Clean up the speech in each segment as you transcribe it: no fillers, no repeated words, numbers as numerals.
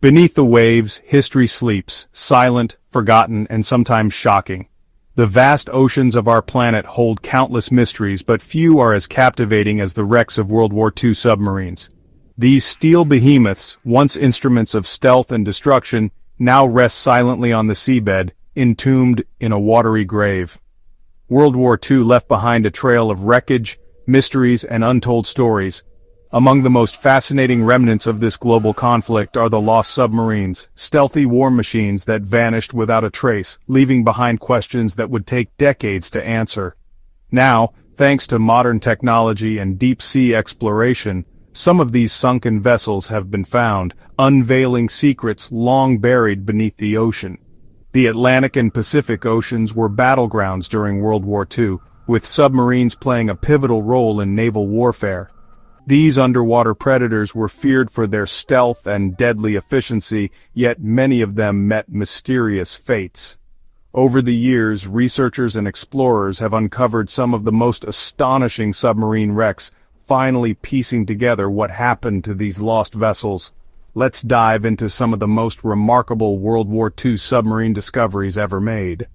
Beneath the waves, history sleeps, silent, forgotten, and sometimes shocking. The vast oceans of our planet hold countless mysteries, but few are as captivating as the wrecks of World War II submarines. These steel behemoths, once instruments of stealth and destruction, now rest silently on the seabed, entombed in a watery grave. World War II left behind a trail of wreckage, mysteries, and untold stories. Among the most fascinating remnants of this global conflict are the lost submarines, stealthy war machines that vanished without a trace, leaving behind questions that would take decades to answer. Now, thanks to modern technology and deep-sea exploration, some of these sunken vessels have been found, unveiling secrets long buried beneath the ocean. The Atlantic and Pacific Oceans were battlegrounds during World War II, with submarines playing a pivotal role in naval warfare. These underwater predators were feared for their stealth and deadly efficiency, yet many of them met mysterious fates. Over the years, researchers and explorers have uncovered some of the most astonishing submarine wrecks, finally piecing together what happened to these lost vessels. Let's dive into some of the most remarkable World War II submarine discoveries ever made.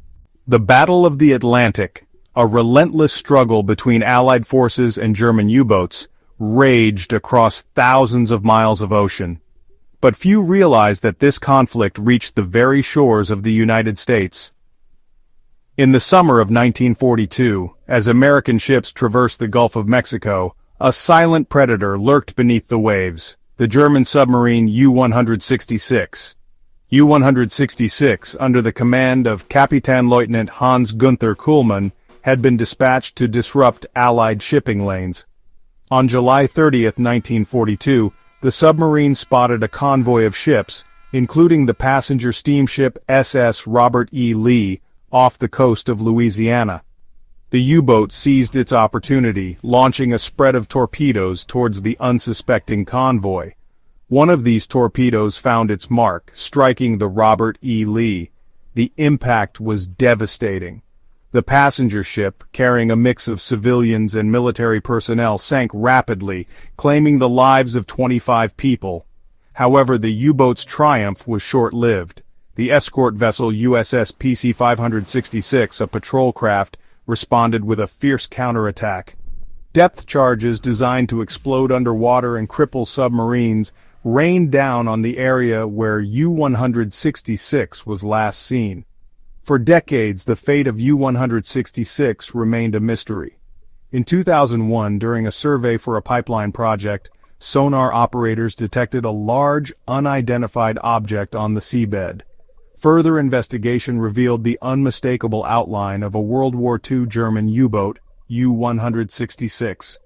The Battle of the Atlantic, a relentless struggle between Allied forces and German U-boats, raged across thousands of miles of ocean. But few realized that this conflict reached the very shores of the United States. In the summer of 1942, as American ships traversed the Gulf of Mexico, a silent predator lurked beneath the waves, the German submarine U-166. U-166, under the command of Kapitänleutnant Hans-Günther Kuhlmann, had been dispatched to disrupt Allied shipping lanes. On July 30, 1942, the submarine spotted a convoy of ships, including the passenger steamship SS Robert E. Lee, off the coast of Louisiana. The U-boat seized its opportunity, launching a spread of torpedoes towards the unsuspecting convoy. One of these torpedoes found its mark, striking the Robert E. Lee. The impact was devastating. The passenger ship, carrying a mix of civilians and military personnel, sank rapidly, claiming the lives of 25 people. However, the U-boat's triumph was short-lived. The escort vessel USS PC-566, a patrol craft, responded with a fierce counterattack. Depth charges designed to explode underwater and cripple submarines rained down on the area where U-166 was last seen. For decades, the fate of U-166 remained a mystery. In 2001, during a survey for a pipeline project, sonar operators detected a large, unidentified object on the seabed. Further investigation revealed the unmistakable outline of a World War II German U-boat, U-166.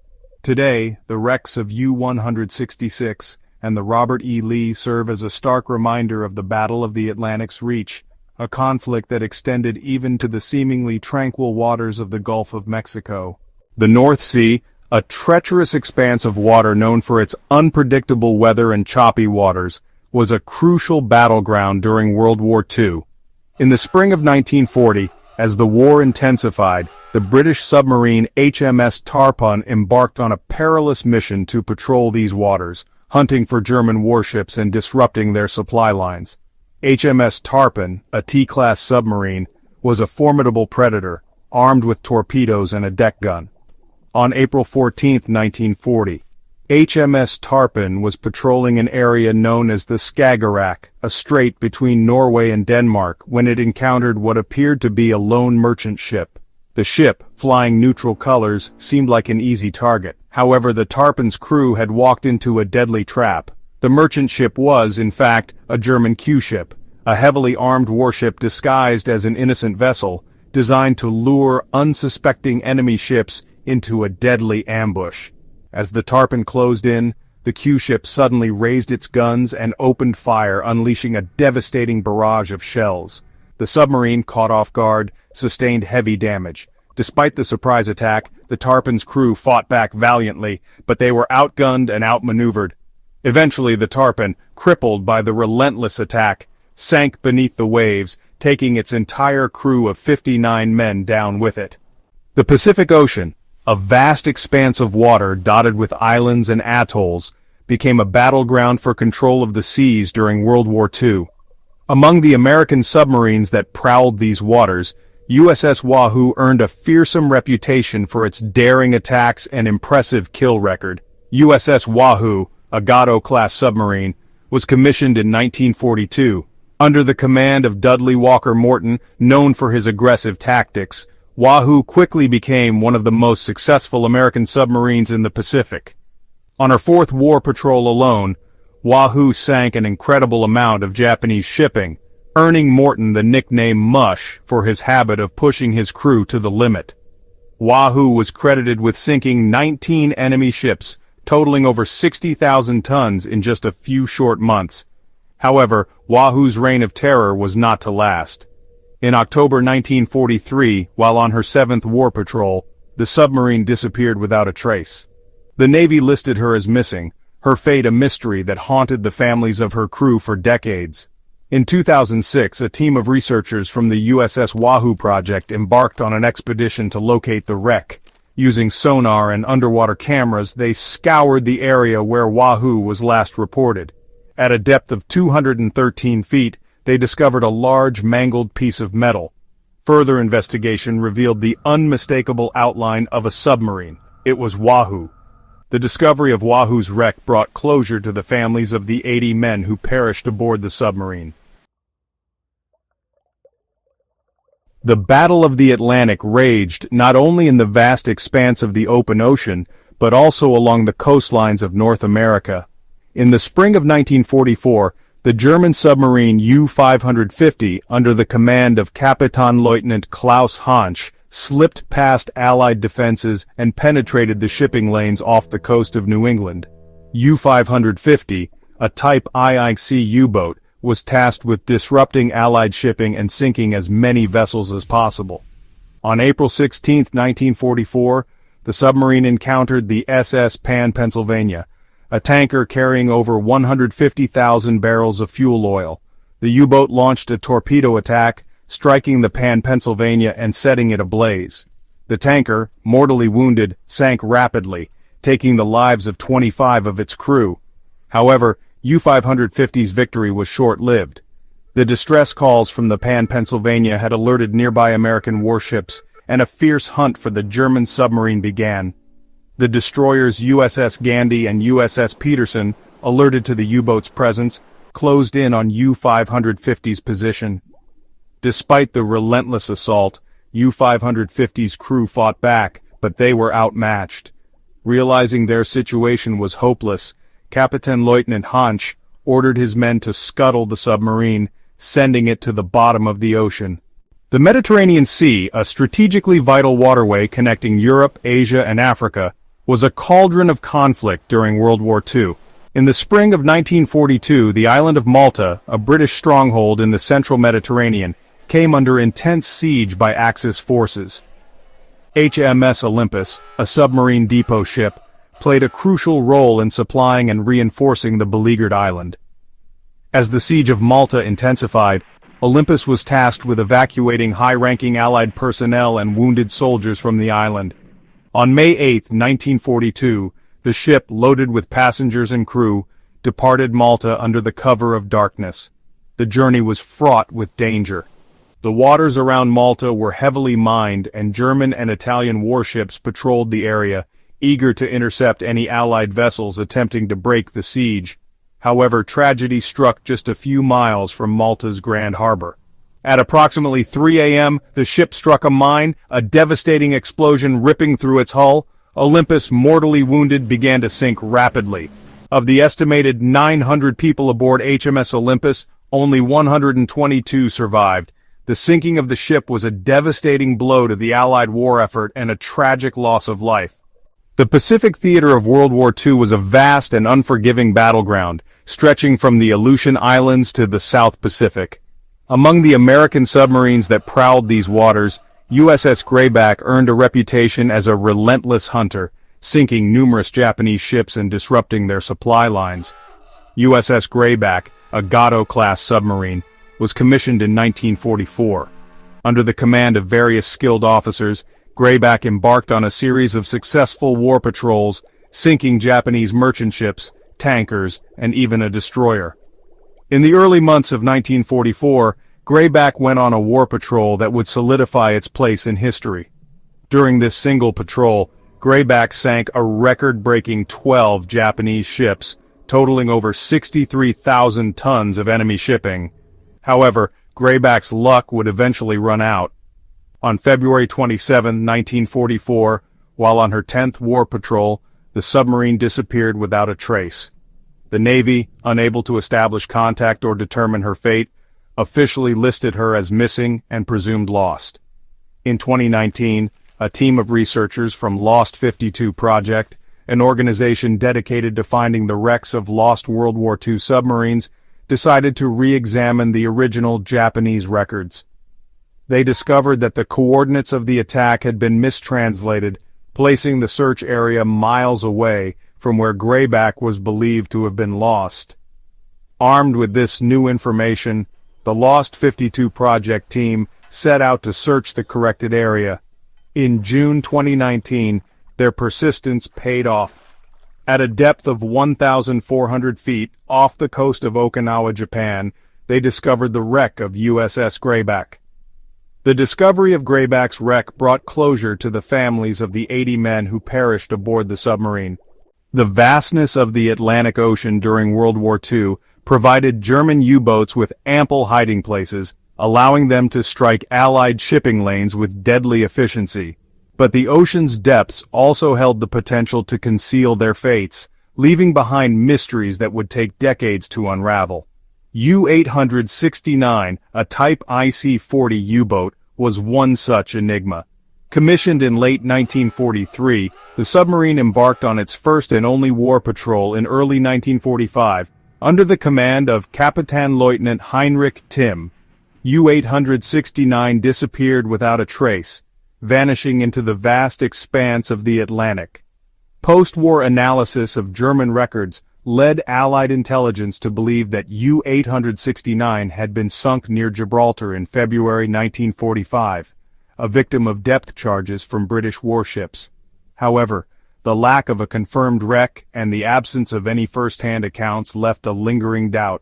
Today, the wrecks of U-166 and the Robert E. Lee serve as a stark reminder of the Battle of the Atlantic's reach, a conflict that extended even to the seemingly tranquil waters of the Gulf of Mexico. The North Sea, a treacherous expanse of water known for its unpredictable weather and choppy waters, was a crucial battleground during World War II. In the spring of 1940, as the war intensified, the British submarine HMS Tarpon embarked on a perilous mission to patrol these waters, hunting for German warships and disrupting their supply lines. HMS Tarpon, a T-class submarine, was a formidable predator, armed with torpedoes and a deck gun. On April 14, 1940, HMS Tarpon was patrolling an area known as the Skagerrak, a strait between Norway and Denmark, when it encountered what appeared to be a lone merchant ship. The ship, flying neutral colors, seemed like an easy target. However, the Tarpon's crew had walked into a deadly trap. The merchant ship was, in fact, a German Q-ship, a heavily armed warship disguised as an innocent vessel, designed to lure unsuspecting enemy ships into a deadly ambush. As the Tarpon closed in, the Q-ship suddenly raised its guns and opened fire, unleashing a devastating barrage of shells. The submarine, caught off guard, sustained heavy damage. Despite the surprise attack, the Tarpon's crew fought back valiantly, but they were outgunned and outmaneuvered. Eventually, the Tarpon, crippled by the relentless attack, sank beneath the waves, taking its entire crew of 59 men down with it. The Pacific Ocean, a vast expanse of water dotted with islands and atolls, became a battleground for control of the seas during World War II. Among the American submarines that prowled these waters, USS Wahoo earned a fearsome reputation for its daring attacks and impressive kill record. USS Wahoo, a Gatto-class submarine, was commissioned in 1942. Under the command of Dudley Walker Morton, known for his aggressive tactics, Wahoo quickly became one of the most successful American submarines in the Pacific. On her fourth war patrol alone, Wahoo sank an incredible amount of Japanese shipping, earning Morton the nickname Mush for his habit of pushing his crew to the limit. Wahoo was credited with sinking 19 enemy ships, totaling over 60,000 tons in just a few short months. However, Wahoo's reign of terror was not to last. In October 1943, while on her seventh war patrol, the submarine disappeared without a trace. The Navy listed her as missing, her fate a mystery that haunted the families of her crew for decades. In 2006, a team of researchers from the USS Wahoo project embarked on an expedition to locate the wreck. Using sonar and underwater cameras, they scoured the area where Wahoo was last reported. At a depth of 213 feet, they discovered a large mangled piece of metal. Further investigation revealed the unmistakable outline of a submarine. It was Wahoo. The discovery of Wahoo's wreck brought closure to the families of the 80 men who perished aboard the submarine. The Battle of the Atlantic raged not only in the vast expanse of the open ocean, but also along the coastlines of North America. In the spring of 1944, the German submarine U-550, under the command of Kapitänleutnant Klaus Hansch, slipped past Allied defenses and penetrated the shipping lanes off the coast of New England. U-550, a Type IIC U-boat, was tasked with disrupting Allied shipping and sinking as many vessels as possible. On April 16, 1944, the submarine encountered the SS Pan Pennsylvania, a tanker carrying over 150,000 barrels of fuel oil. The U-boat launched a torpedo attack, striking the Pan Pennsylvania and setting it ablaze. The tanker, mortally wounded, sank rapidly, taking the lives of 25 of its crew. However, U-550's victory was short-lived. The distress calls from the Pan Pennsylvania had alerted nearby American warships, and a fierce hunt for the German submarine began. The destroyers USS Gandy and USS Peterson, alerted to the U-boat's presence, closed in on U-550's position. Despite the relentless assault, U-550's crew fought back, but they were outmatched. Realizing their situation was hopeless, Kapitänleutnant Hansch ordered his men to scuttle the submarine, sending it to the bottom of the ocean. The Mediterranean Sea, a strategically vital waterway connecting Europe, Asia, and Africa, was a cauldron of conflict during World War II. In the spring of 1942, the island of Malta, a British stronghold in the central Mediterranean, came under intense siege by Axis forces. HMS Olympus, a submarine depot ship, played a crucial role in supplying and reinforcing the beleaguered island. As the siege of Malta intensified, Olympus was tasked with evacuating high-ranking Allied personnel and wounded soldiers from the island. On May 8, 1942, the ship, loaded with passengers and crew, departed Malta under the cover of darkness. The journey was fraught with danger. The waters around Malta were heavily mined, and German and Italian warships patrolled the area, eager to intercept any Allied vessels attempting to break the siege. However, tragedy struck just a few miles from Malta's Grand Harbor. At approximately 3 a.m., the ship struck a mine, a devastating explosion ripping through its hull. Olympus, mortally wounded, began to sink rapidly. Of the estimated 900 people aboard HMS Olympus, only 122 survived. The sinking of the ship was a devastating blow to the Allied war effort and a tragic loss of life. The Pacific theater of World War II was a vast and unforgiving battleground, stretching from the Aleutian Islands to the South Pacific. Among the American submarines that prowled these waters, USS Grayback earned a reputation as a relentless hunter, sinking numerous Japanese ships and disrupting their supply lines. USS Grayback, a Gatto-class submarine, was commissioned in 1944. Under the command of various skilled officers, Grayback embarked on a series of successful war patrols, sinking Japanese merchant ships, tankers, and even a destroyer. In the early months of 1944, Grayback went on a war patrol that would solidify its place in history. During this single patrol, Grayback sank a record-breaking 12 Japanese ships, totaling over 63,000 tons of enemy shipping. However, Grayback's luck would eventually run out. On February 27, 1944, while on her 10th war patrol, the submarine disappeared without a trace. The Navy, unable to establish contact or determine her fate, officially listed her as missing and presumed lost. In 2019, a team of researchers from Lost 52 Project, an organization dedicated to finding the wrecks of lost World War II submarines, decided to re-examine the original Japanese records. They discovered that the coordinates of the attack had been mistranslated, placing the search area miles away from where Grayback was believed to have been lost. Armed with this new information, the Lost 52 Project team set out to search the corrected area. In June 2019, their persistence paid off. At a depth of 1,400 feet off the coast of Okinawa, Japan, they discovered the wreck of USS Grayback. The discovery of Grayback's wreck brought closure to the families of the 80 men who perished aboard the submarine. The vastness of the Atlantic Ocean during World War II provided German U-boats with ample hiding places, allowing them to strike Allied shipping lanes with deadly efficiency. But the ocean's depths also held the potential to conceal their fates, leaving behind mysteries that would take decades to unravel. U-869, a Type IC-40 U-boat, was one such enigma. Commissioned in late 1943, the submarine embarked on its first and only war patrol in early 1945, under the command of Kapitänleutnant Heinrich Timm. U-869 disappeared without a trace, vanishing into the vast expanse of the Atlantic. Post-war analysis of German records led Allied intelligence to believe that U-869 had been sunk near Gibraltar in February 1945, a victim of depth charges from British warships. However, the lack of a confirmed wreck and the absence of any first-hand accounts left a lingering doubt.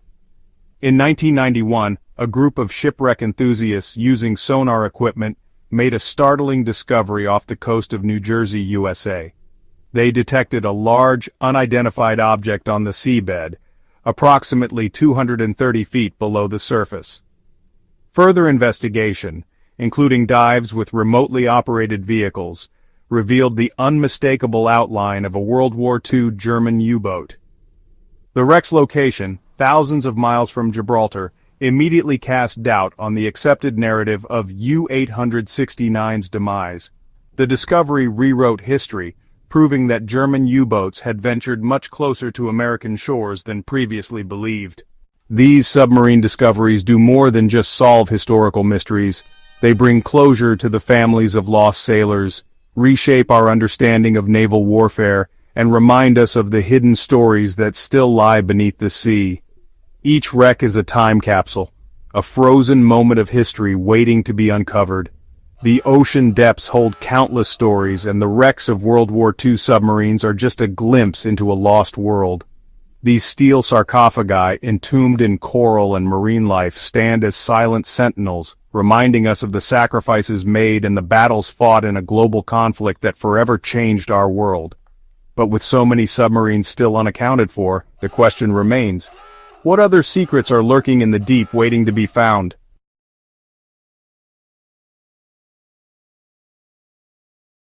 In 1991, a group of shipwreck enthusiasts using sonar equipment made a startling discovery off the coast of New Jersey, USA. They detected a large, unidentified object on the seabed, approximately 230 feet below the surface. Further investigation, including dives with remotely operated vehicles, revealed the unmistakable outline of a World War II German U-boat. The wreck's location, thousands of miles from Gibraltar, immediately cast doubt on the accepted narrative of U-869's demise. The discovery rewrote history, proving that German U-boats had ventured much closer to American shores than previously believed. These submarine discoveries do more than just solve historical mysteries. They bring closure to the families of lost sailors, reshape our understanding of naval warfare, and remind us of the hidden stories that still lie beneath the sea. Each wreck is a time capsule, a frozen moment of history waiting to be uncovered. The ocean depths hold countless stories, and the wrecks of World War II submarines are just a glimpse into a lost world. These steel sarcophagi, entombed in coral and marine life, stand as silent sentinels, reminding us of the sacrifices made and the battles fought in a global conflict that forever changed our world. But with so many submarines still unaccounted for, the question remains: what other secrets are lurking in the deep waiting to be found?